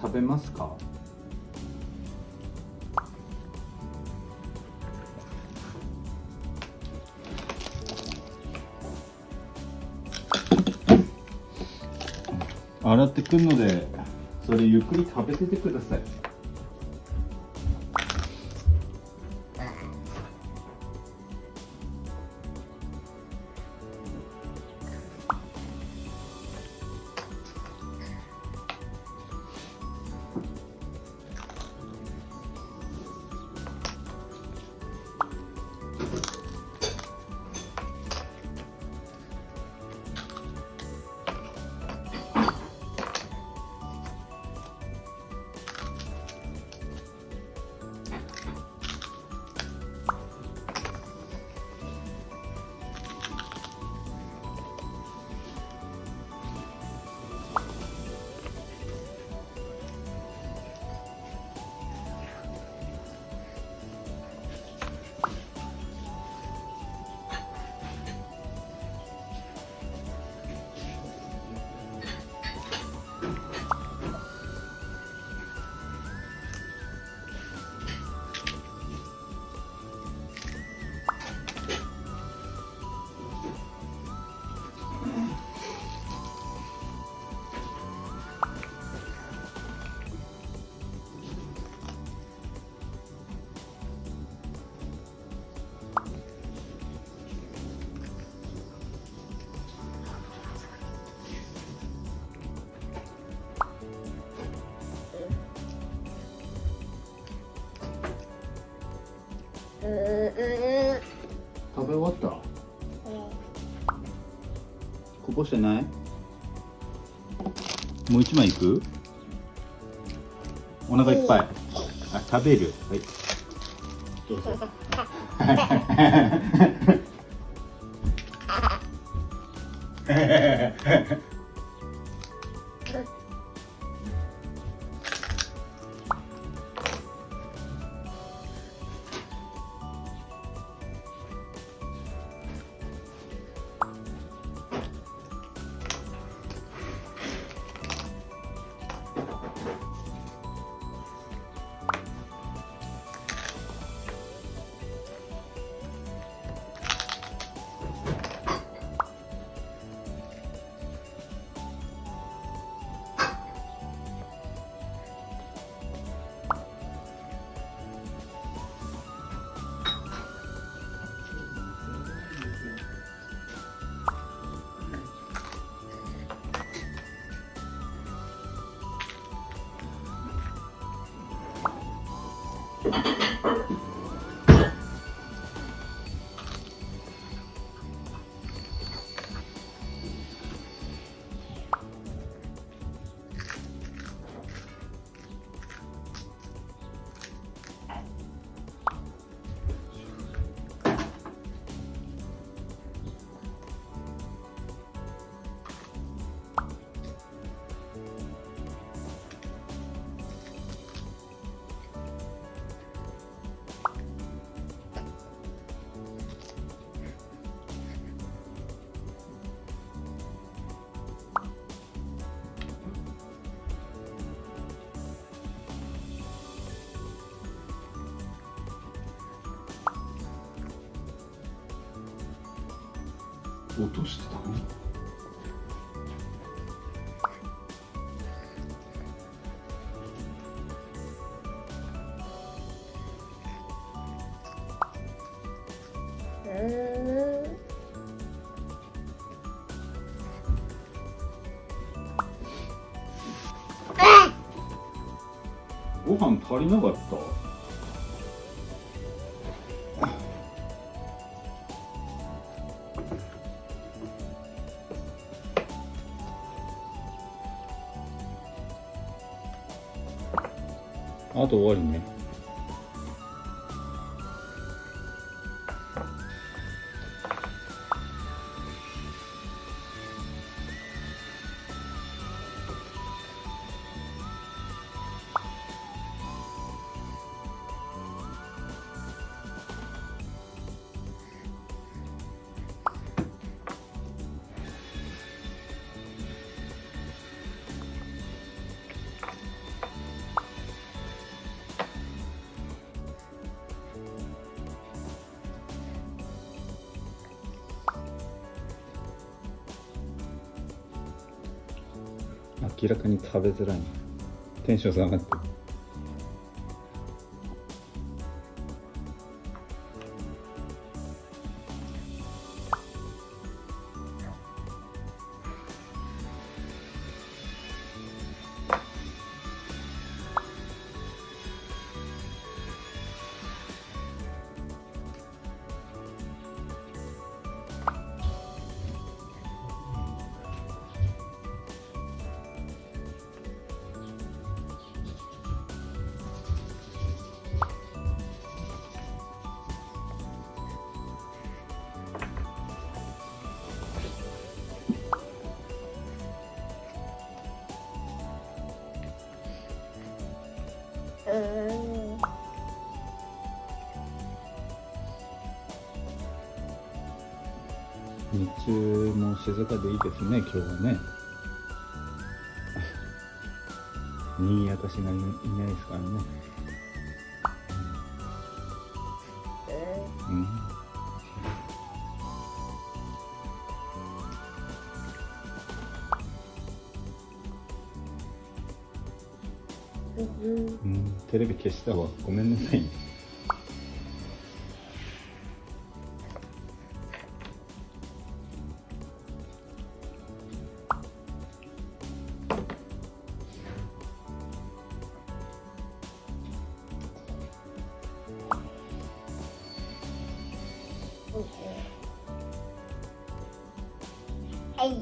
食べますか？洗ってくるので、それゆっくり食べててください。食べ終わった？こぼしてない？もう一枚いく？お腹いっぱい。あ、食べる。はい。どうぞ。落としてたの？ご飯足りなかった？あと終わりね。明らかに食べづらい。テンション下がってる。日中も静かでいいですね、今日はね。にぎやかしがいないですからね。うん。うん、テレビ消したわ。ごめんなさいね。はい。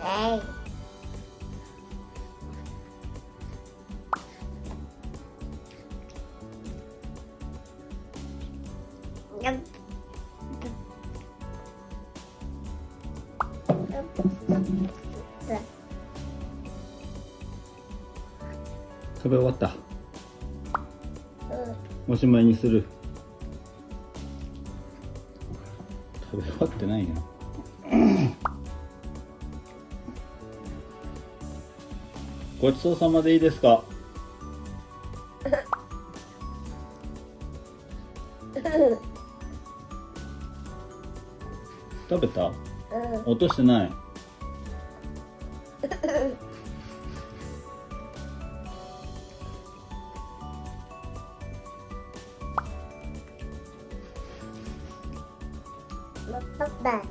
はい。食べ終わった。おしまいにする。食べ終わってないな。ごちそうさまでいいですか。食べた？落としてない。パパ。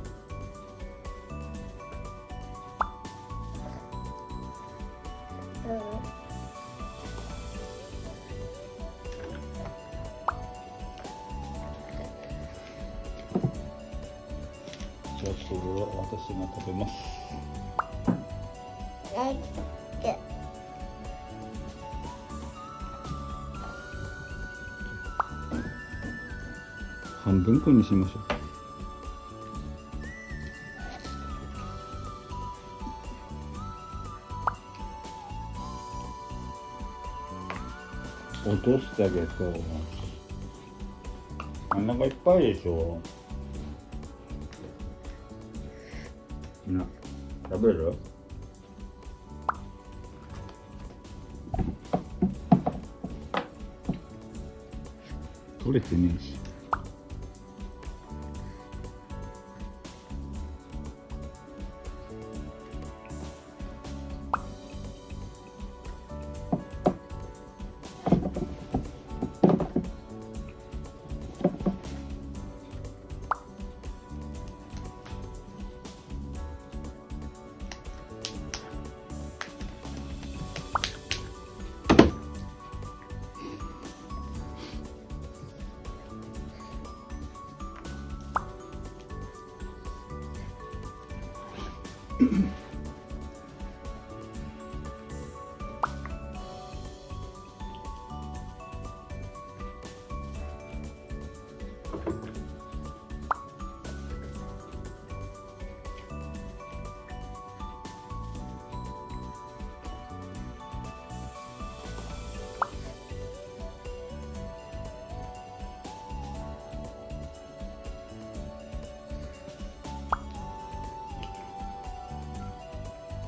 じゃあそれは私が食べます。半分こにしましょう。落としてあげるとお腹いっぱいでしょ。な、食べる？取れてねえし。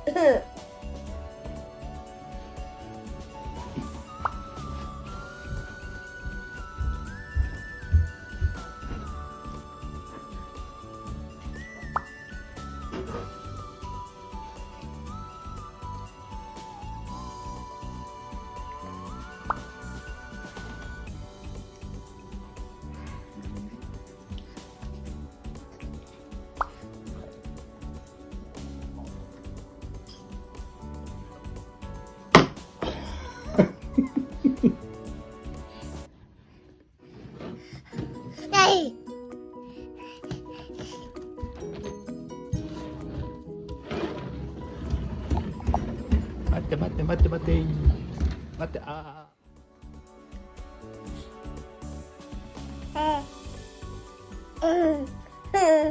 에이. 待って待って待って待って待ってあうん。